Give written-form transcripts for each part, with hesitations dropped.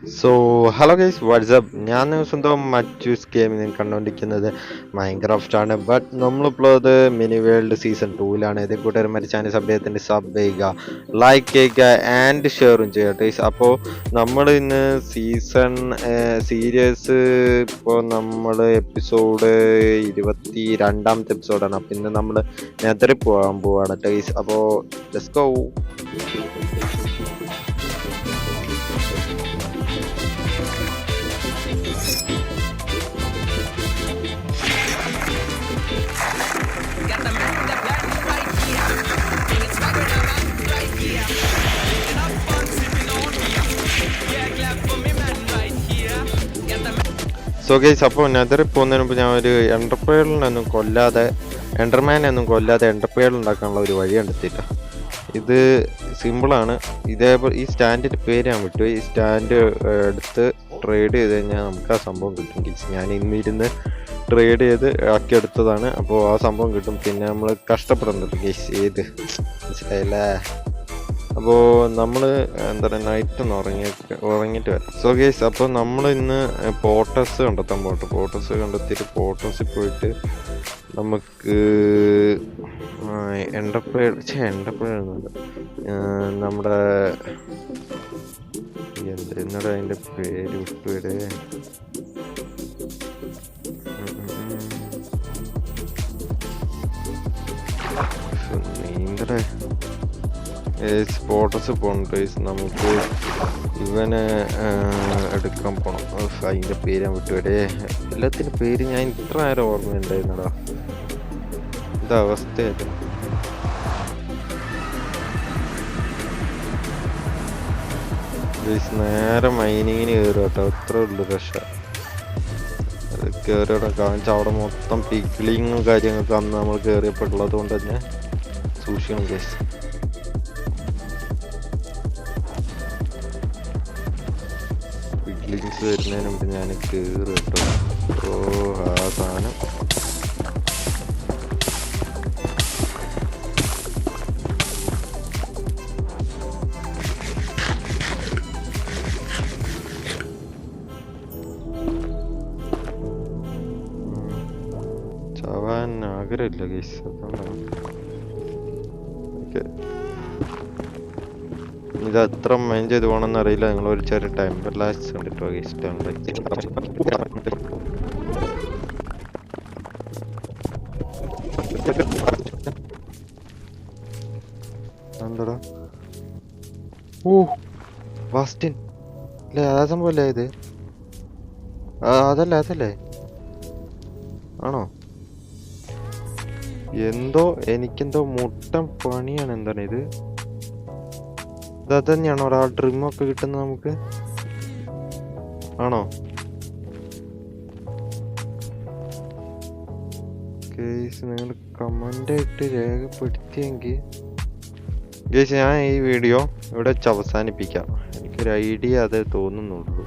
So hello guys WhatsApp ഞാൻ സ്വന്തം മറ്റൂസ് ഗെയിമിൽ കണ്ടുകൊണ്ടിരിക്കുന്നത് മൈൻക്രാഫ്റ്റ് ആണ്. ബട്ട് നമ്മളിപ്പോൾ അത് മിനി വേൾഡ് സീസൺ 2ലാണ്. ഇത് കൂട്ടുകാരന്മാർ ചാനൽ സബ്ജയത്തിൻ്റെ സബ് ചെയ്യുക, ലൈക്ക് ചെയ്യുക ആൻഡ് ഷെയറും ചെയ്യുക ഗൈസ്. അപ്പോൾ നമ്മൾ ഇന്ന് സീരീസ് ഇപ്പോൾ നമ്മൾ എപ്പിസോഡ് 22ാമത്തെ എപ്പിസോഡാണ്. അപ്പോൾ ഇന്ന് നമ്മൾ നെതറിൽ പോകാൻ പോവാണ് ഗൈസ്. അപ്പോൾ ലെറ്റ്സ് ഗോ. സോ ഗൈസ്, അപ്പോൾ നെതറിൽ പോകുന്നതിന് മുമ്പ് ഞാൻ ഒരു എൻഡർമാനെ ഒന്നും കൊല്ലാതെ എൻഡർപേൾ ഉണ്ടാക്കാനുള്ള ഒരു വഴി കണ്ടെത്തിയിട്ടാ. ഇത് സിമ്പിളാണ്. ഇതേപോലെ ഈ സ്റ്റാൻഡിൻ്റെ പേര് ഞാൻ വിട്ടു. ഈ സ്റ്റാൻഡ് എടുത്ത് ട്രേഡ് ചെയ്ത് കഴിഞ്ഞാൽ നമുക്ക് ആ സംഭവം കിട്ടും ഗൈസ്. ഞാൻ ഇന്നിരുന്ന് ട്രേഡ് ചെയ്ത് ആക്കിയെടുത്തതാണ്. അപ്പോൾ ആ സംഭവം കിട്ടും. പിന്നെ നമ്മൾ കഷ്ടപ്പെടുന്നുണ്ട് ഗൈസ്. മനസ്സിലായില്ലേ? അപ്പോൾ നമ്മൾ എന്താ പറയുക, നൈറ്റ് ഒന്ന് ഉറങ്ങിയിട്ട് വരാം. സോ ഗൈസ്, അപ്പോൾ നമ്മൾ ഇന്ന് പോട്ടസ് കണ്ടെത്താൻ പോട്ടെ. പോട്ടസ് കണ്ടെത്തിയിട്ട് പോട്ടസിൽ പോയിട്ട് നമുക്ക് എൻഡർപ്രൈഡ് നമ്മുടെ എന്നോട് അതിൻ്റെ പേര് വിട്ടുവരെ നീന്തടെ സ്പോട്ടസ് പോകണം ഗൈസ്. നമുക്ക് ഇവനെ എടുക്കാൻ പോണം. അതിൻ്റെ പേര് ഞാൻ വിട്ടുവരെ. എല്ലാത്തിൻ്റെ പേര് ഞാൻ ഇത്ര നേരം ഓർമ്മയുണ്ടായിരുന്നടാ. എന്താ അവസ്ഥയായിട്ട് ഗൈസ്. നേരെ മൈനിങ്ങിന് കയറുക കേട്ടോ. അത്രേ ഉള്ളു രക്ഷ. അത് കയറിയുടെ കാണിച്ചാൽ അവിടെ മൊത്തം പിഗ്ലിങ്ങും കാര്യങ്ങളൊക്കെ അന്ന് നമ്മൾ കയറിയപ്പെട്ടുള്ളത് കൊണ്ട് തന്നെ സൂക്ഷിക്കണം ഗൈസ്. ലിങ്ക്സ് വരുന്നതിന് മുമ്പ് ഞാൻ കയറി കേട്ടോ. ഓ ആ സാധനം ചാവാൻ ആഗ്രഹമില്ല ഗൈസ്. അതുകൊണ്ടാണ് ഇത് എത്ര മൈൻ ചെയ്ത് പോകണമെന്ന് അറിയില്ല. നിങ്ങളൊരു ചെറിയ ടെമ്പർ ലാസ്റ്റ് കണ്ടിട്ടോ ഇഷ്ടമുണ്ട്. എന്താടാ? ഓ ബാസ്റ്റിൻ അല്ലേ? അതാ സംഭവല്ലേ ഇത്? അതല്ലേ ആണോ? എനിക്കെന്തോ മുട്ടൻ പണിയാണ്. എന്താണ് ഇത്? അത് തന്നെയാണോ ഒരാൾ ഡ്രിമ്മൊക്കെ കിട്ടുന്നത് നമുക്ക്? ആണോ? കേസ് നിങ്ങൾ കമൻ്റായിട്ട് രേഖപ്പെടുത്തിയെങ്കിൽ കേസ് ഞാൻ ഈ വീഡിയോ ഇവിടെ വെച്ച് അവസാനിപ്പിക്കാം. എനിക്കൊരു ഐഡിയ അതേ തോന്നുന്നുള്ളൂ.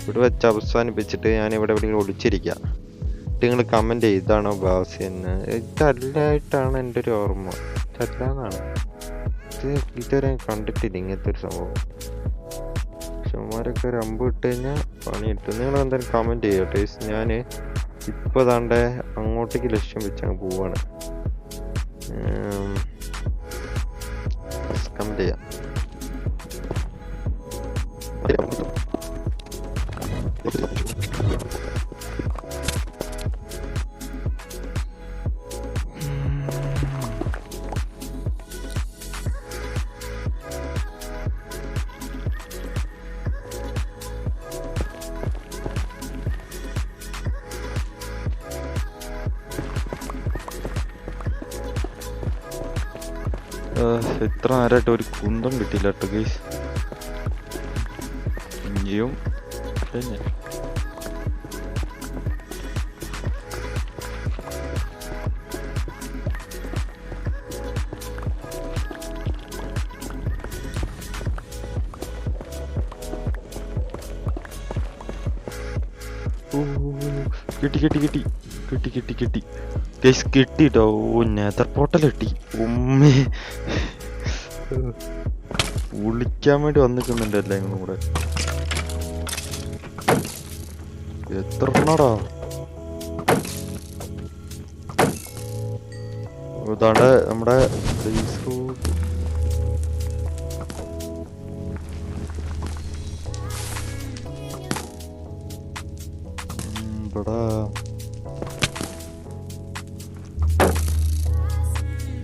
ഇവിടെ വെച്ച് അവസാനിപ്പിച്ചിട്ട് ഞാൻ ഇവിടെ എവിടെയെങ്കിലും ഒളിച്ചിരിക്കാം. നിങ്ങൾ കമൻ്റ് ചെയ്ത് ഇതാണോ ബാസി എന്ന്. ഇതല്ലായിട്ടാണ് എൻ്റെ ഒരു ഓർമ്മ. ഇതല്ലാന്നാണ്. ഇതുവരെ കണ്ടിട്ടില്ല ഇങ്ങനത്തെ ഒരു സംഭവം. പക്ഷന്മാരൊക്കെ ഒരു അമ്പ് ഇട്ട് കഴിഞ്ഞാൽ പണി കിട്ടും. നിങ്ങൾ എന്തായാലും കമൻറ്റ് ചെയ്യട്ടെ. ഞാൻ ഇപ്പോൾ താണ്ടെ അങ്ങോട്ടേക്ക് ലക്ഷ്യം വെച്ച് അങ്ങ് പോവാണ്. കമൻറ്റ് ചെയ്യാം. ഇത്ര നേരമായിട്ട് ഒരു കുന്തം കിട്ടിയില്ല കേട്ടോ ഗൈസ്. ഇനിയും പിന്നെ കിട്ടി ഗൈസ്. കിട്ടിട്ടോ. നെതർ പോർട്ടൽ കിട്ടി. ഉമ്മേ വിളിക്കാൻ വേണ്ടി വന്നിക്കുന്നുണ്ട് എല്ലാം കൂടെ. എത്ര എണ്ണടാ? ഇതാണ്ട് നമ്മുടെ ബേസ് റോഡ്.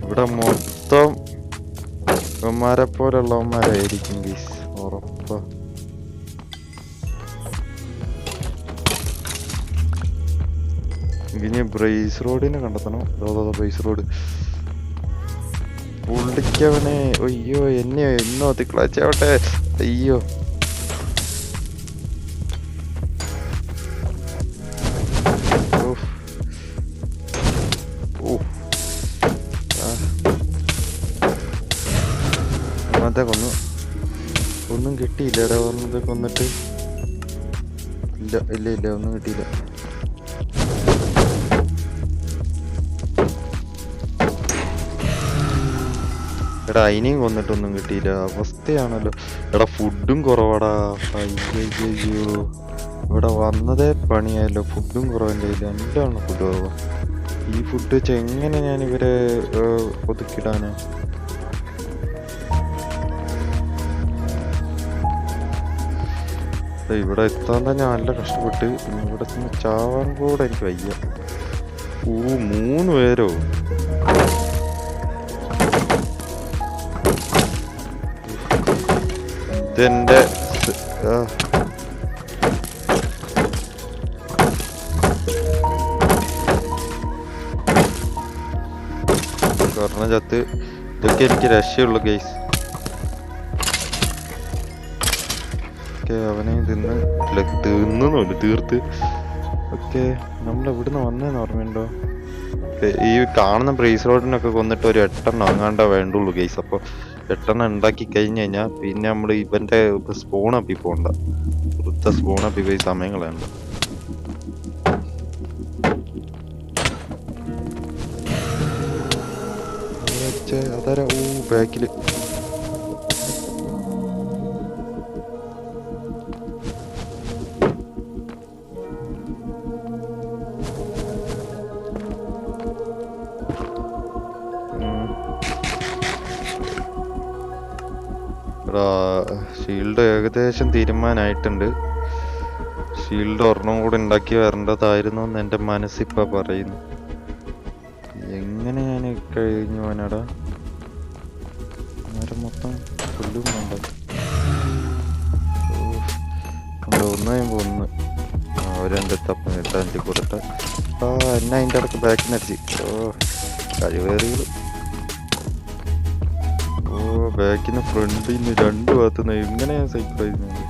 ഇവിടെ മൊത്തം ഇവന്മാരെ പോലുള്ളവന്മാരായിരിക്കും ഗീസ്, ഉറപ്പാ. ഇനി ബ്രേസ് റോഡിനെ കണ്ടെത്തണം. ബ്രേസ് റോഡ് പുള്ളിക്കവനെ. അയ്യോ എന്നെയോ എന്നോ തിക്കളാച്ചാവട്ടെ. അയ്യോ അതെ കൊന്നു. ഒന്നും കിട്ടിയില്ല. എടാ വന്നത് കൊന്നിട്ട് ഇല്ല ഇല്ല ഇല്ല ഒന്നും കിട്ടിയില്ല. എടാ അതിനെയും കൊന്നിട്ടൊന്നും കിട്ടിയില്ല. അവസ്ഥയാണല്ലോ. എടാ ഫുഡും കുറവാടാ. അയ്യോ ഇവിടെ വന്നതേ പണിയായല്ലോ. ഫുഡും കുറവിൻ്റെ കയ്യിൽ. എന്താണ് ഫുഡ് കുറവ്? ഈ ഫുഡ് വെച്ച് എങ്ങനെ ഞാൻ ഇവരെ ഒതുക്കിടാന്? ഇവിടെ എത്താൻ തന്നെ നല്ല കഷ്ടപ്പെട്ട്. ഇവിടെ ചെന്ന് ചാവാൻ കൂടെ എനിക്ക് വയ്യ. 3 പേരോ? ഇതെന്റെ പറഞ്ഞ ചത്ത്. ഇതൊക്കെ എനിക്ക് രക്ഷയുള്ളൂ ഗൈസ്. അവനെ തിന്നുന്നില്ല തീർത്ത്. ഓക്കെ നമ്മൾ എവിടുന്ന് വന്നേന്ന് ഓർമ്മയുണ്ടോ? ഈ കാണുന്ന ബ്രേസ് റോഡിനൊക്കെ കൊന്നിട്ട് ഒരു 8 എണ്ണം അങ്ങാണ്ട വേണ്ടുള്ളൂ ഗൈസ്. അപ്പോൾ 8 എണ്ണം ഉണ്ടാക്കി കഴിഞ്ഞ് കഴിഞ്ഞാൽ പിന്നെ നമ്മൾ ഇവന്റെ സ്പൂണപ്പി പോണ്ട. വൃത്ത സ്പൂണപ്പി പോയി സമയം കളയണ്ട. അതാരാ? ബാക്കില് ഷീൽഡ് ഏകദേശം തീരുമാനമായിട്ടുണ്ട്. ഷീൽഡ് ഒരെണ്ണം കൂടെ ഉണ്ടാക്കി വരേണ്ടതായിരുന്നു എന്ന് എൻ്റെ മനസ്സിപ്പ പറയുന്നു. എങ്ങനെ ഞാൻ കഴിഞ്ഞു പോനാടാ? നേരം മൊത്തം പുല്ലും വേണ്ട. ഒന്ന് കഴിയുമ്പോൾ ഒന്ന് അവരെൻ്റെ തപ്പം ഇട്ടാ കൊടുത്ത എന്നെ അതിൻ്റെ ഇടക്ക് ബാക്കിനടിച്ച്. കഴിവേറികൾ. ബാക്കിന് ഫ്രണ്ടിന്ന് 2 ഭാഗത്തുനിന്ന് എങ്ങനെ ഞാൻ സൈക്കിൾ ചെയ്യുന്നത്?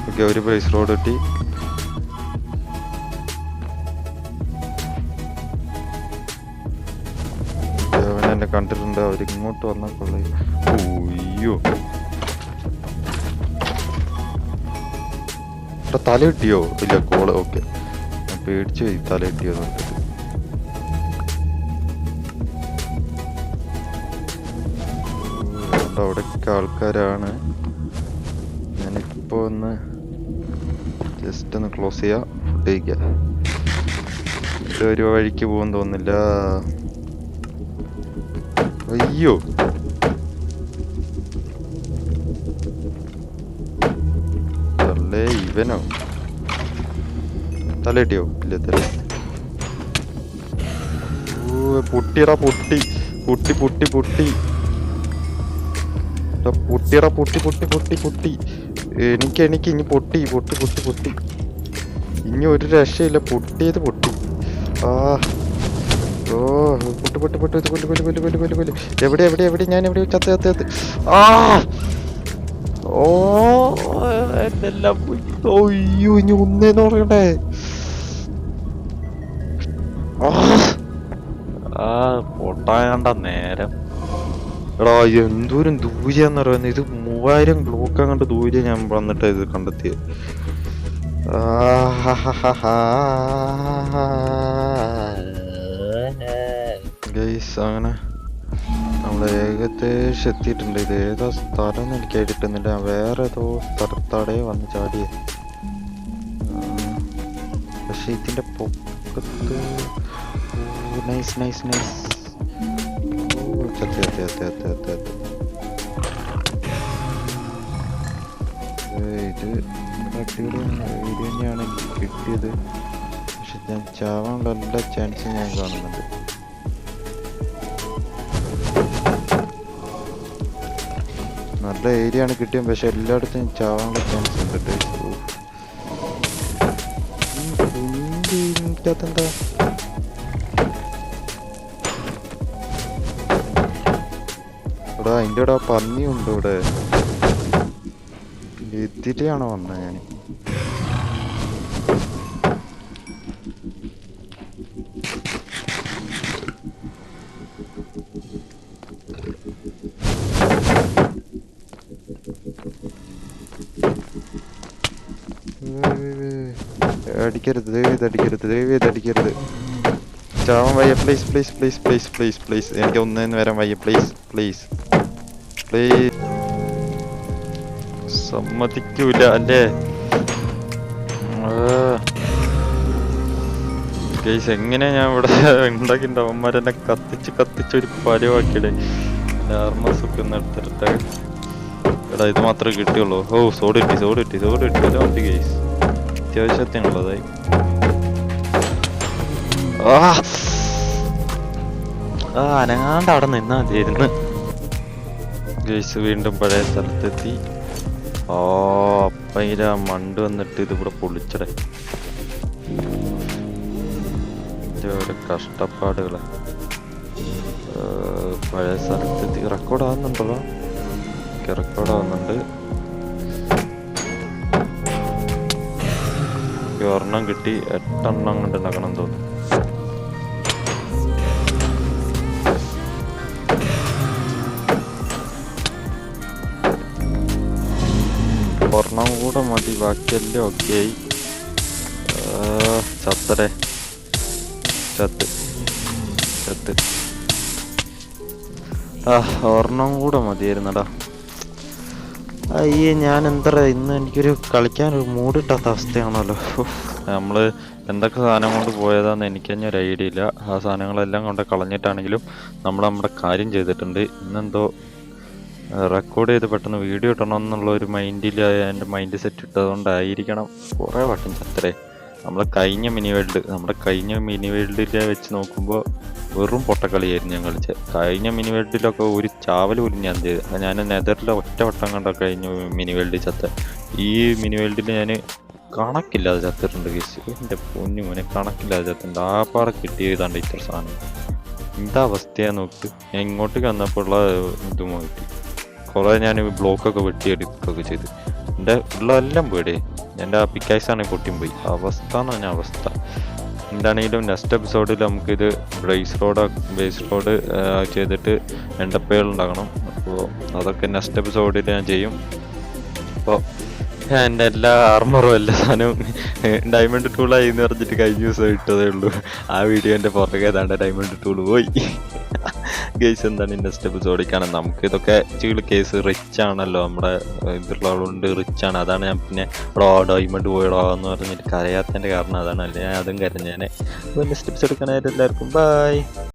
ഓക്കെ ഒരു ബ്രേസ് റോഡ് കിട്ടി. അവൻ എന്നെ കണ്ടിട്ടുണ്ട്. അവരിങ്ങോട്ട് വന്നാൽ കൊള്ളാം. ഓയ്യോ തല കിട്ടിയോ? ഇല്ല കോള്. ഓക്കെ ഞാൻ പേടിച്ചു പോയി തല കിട്ടിയോ നോക്കിട്ട്. അവിടെയൊക്കെ ആൾക്കാരാണ്. ഞാനിപ്പോ ഒന്ന് ജസ്റ്റ് ഒന്ന് ക്ലോസ് ചെയ്യാം. ഫുഡ് കഴിക്കാം. ഒരു വഴിക്ക് പോകാൻ തോന്നില്ല. അയ്യോ അല്ലേ ഇവനോ? തലയിട്ടിയോ? ഇല്ല തല. പൊട്ടിയടാ പൊട്ടി പൊട്ടി പൊട്ടി പൊട്ടി പൊട്ടിയടാ പൊട്ടി പൊട്ടി പൊട്ടി പൊട്ടി. എനിക്ക് ഇനി പൊട്ടി പൊട്ടി പൊട്ടി പൊട്ടി. ഇനി ഒരു രക്ഷയില്ല. പൊട്ടിയത് പൊട്ടി. ഓ പൊട്ടി പൊട്ടി പൊട്ടി. കൊല്ലു കൊല്ലു കൊല്ലു കൊല്ലു കൊല്ലു കൊല്ലു. എവിടെ എവിടെ എവിടെ? ഞാൻ എവിടെ? ചത്ത് ചത്ത് ചത്ത്. ഓ എന്നെല്ലാം പോയി. അയ്യോ ഇനി ഒന്നേന്ന് പറയണ്ടേ? പൊട്ടാണ്ട നേരം. എടാ എന്തോരം ദൂരെന്ന് പറയുന്നത്. ഇത് 3000 ബ്ലോക്ക് അങ്ങോട്ട് ദൂരെ ഞാൻ വന്നിട്ട് ഇത് കണ്ടെത്തിയത്. ഗൈസ് അങ്ങനെ നമ്മൾ ഏകദേശം എത്തിയിട്ടുണ്ട്. ഇത് ഏതോ സ്ഥലം എനിക്ക് കിട്ടുന്നില്ല. വേറെ ഏതോ സ്ഥലത്തടെ വന്ന് ചാടിയേ. പക്ഷെ ഇതിന്റെ പൊക്കത്ത് നൈസ് നൈസ് നൈസ്. ഇത് അടിപൊളി ഏരിയ തന്നെയാണ് എനിക്ക് കിട്ടിയത്. പക്ഷെ ഞാൻ ചാവാനുള്ള എല്ലാ ചാൻസും ഞാൻ കാണുന്നുണ്ട്. നല്ല ഏരിയ ആണ് കിട്ടിയത്, പക്ഷെ എല്ലായിടത്തും ചാവാനുള്ള ചാൻസ് ഉണ്ട്. എന്താ ഇവിടെ അതിൻ്റെ ഇവിടെ പന്നിയുണ്ട്. ഇവിടെ ഇതിലെയാണോ വന്നത് ഞാൻ? അടിക്കരുത്, ദൈവം ചാവാൻ വയ്യ. Please please please please please please എനിക്ക് ഒന്നേന്ന് വരാൻ വയ്യ. Please please please. സമ്മതിക്കൂല അല്ലേ? ഗൈസ് എങ്ങനെ ഞാൻ ഇവിടെ ഉണ്ടാക്കിണ്ട്? അവന്മാരെന്നെ കത്തിച്ചൊരു പരവാക്കിയിടേ. ആർമസൊക്കെ ഒന്ന് എടുത്തിട്ട് എടാ ഇത് മാത്രമേ കിട്ടിയുള്ളൂ. ഓ സോഡ് കിട്ടി മതി ഗൈസ്. അത്യാവശ്യത്തിനുള്ളതായി. അനങ്ങാണ്ട് അവിടെ നിന്നാ മതിയായിരുന്നു. ഗൈസ് വീണ്ടും പഴയ സ്ഥലത്തെത്തി. അപ്പ മണ്ട് വന്നിട്ട് ഇതിവിടെ പൊളിച്ചടേ. ഒരു കഷ്ടപ്പാടുകള്. പഴയ സ്ഥലത്തെത്തി. റെക്കോർഡാവുന്നുണ്ടല്ലോ. റെക്കോർഡാവുന്നുണ്ട്. ഒരെണ്ണം കിട്ടി. 8 എണ്ണം കൊണ്ട് ഉണ്ടാക്കണം തോന്നുന്നു. ഒരെണ്ണം കൂടെ മതി, ബാക്കിയെല്ലാം ഓക്കെ ആയി. ചത്തടേ ചത്ത് ഒരെണ്ണം കൂടെ മതിയായിരുന്നടാ. അയ്യേ ഞാൻ എന്താ ഇന്ന് എനിക്കൊരു കളിക്കാനൊരു മൂടിട്ടാത്ത അവസ്ഥയാണല്ലോ. നമ്മള് എന്തൊക്കെ സാധനം കൊണ്ട് പോയതാന്ന് എനിക്ക് തന്നെ ഒരു ഐഡിയ ഇല്ല. ആ സാധനങ്ങളെല്ലാം കൊണ്ട് കളഞ്ഞിട്ടാണെങ്കിലും നമ്മൾ നമ്മുടെ കാര്യം ചെയ്തിട്ടുണ്ട്. ഇന്നെന്തോ റെക്കോർഡ് ചെയ്ത് പെട്ടെന്ന് വീഡിയോ ഇടണം എന്നുള്ള ഒരു മൈൻഡിൽ എൻ്റെ മൈൻഡ് സെറ്റ് ഇട്ടതുകൊണ്ടായിരിക്കണം കുറേ വട്ടം ചത്തരേ. നമ്മുടെ കഴിഞ്ഞ മിനി വേൾഡിലെ വെച്ച് നോക്കുമ്പോൾ വെറും പൊട്ടക്കളിയായിരുന്നു ഞാൻ കളിച്ചത്. കഴിഞ്ഞ മിനി വേൾഡിലൊക്കെ ഒരു ചാവൽ പോലും ഞാൻ ചെയ്ത്. ഞാൻ നെതറിലെ ഒറ്റ വട്ടം കണ്ട കഴിഞ്ഞ മിനി വേൾഡിൽ ചത്ത. ഈ മിനി വേൾഡിൽ ഞാൻ കണക്കില്ലാതെ ചത്തിട്ടുണ്ട് കേസ്. എൻ്റെ പൊന്നു മോനെ കണക്കില്ലാതെ ചത്തിട്ടുണ്ട്. ആ പാടെ കിട്ടിയതാണ്ട് ഇത്ര സാധനം. എന്താ അവസ്ഥയാ നോക്ക്. ഞാൻ ഇങ്ങോട്ട് വന്നപ്പോഴുള്ള ഇത് നോക്കി കുറേ ഞാൻ ബ്ലോക്കൊക്കെ വെട്ടിയെടുക്കുകയൊക്കെ ചെയ്ത് എൻ്റെ ഉള്ളതെല്ലാം പോയിടേ. എൻ്റെ ആ പിക്കായ്സാണ് പൊട്ടിയും പോയി. അവസ്ഥ എന്ന് പറഞ്ഞാൽ അവസ്ഥ. എന്താണെങ്കിലും നെക്സ്റ്റ് എപ്പിസോഡിൽ നമുക്കിത് ബേസ് റോഡ് ചെയ്തിട്ട് എൻഡപ്പേൾ ഉണ്ടാക്കണം. അപ്പോൾ അതൊക്കെ നെക്സ്റ്റ് എപ്പിസോഡിൽ ഞാൻ ചെയ്യും. അപ്പോൾ എൻ്റെ എല്ലാ ആർമറും എല്ലാ സാധനവും ഡയമണ്ട് ടൂളായി എന്ന് പറഞ്ഞിട്ട് കഴിഞ്ഞ ദിവസം ഇട്ടതേ ഉള്ളൂ. ആ വീഡിയോൻ്റെ പുറകെ ഏതാണ്ട് ഡയമണ്ട് ടൂൾ പോയി. ഗൈസ് എന്താണ് നെക്സ്റ്റ് എപ്പിസോഡിൽ കാണാൻ. നമുക്ക് ഇതൊക്കെ കേസ് റിച്ച് ആണല്ലോ, നമ്മുടെ ഇതിലുള്ളതുകൊണ്ട് റിച്ച് ആണ്. അതാണ് ഞാൻ പിന്നെ ഡയമണ്ട് പോയടോ എന്ന് പറഞ്ഞിട്ട് കരയാത്തതിൻ്റെ കാരണം അതാണ്. അല്ലേ ഞാൻ അതും കരഞ്ഞേനെ. അപ്പോൾ നെക്സ്റ്റ് എപ്പിസോഡ് കാണാൻ എല്ലാവർക്കും ബൈ.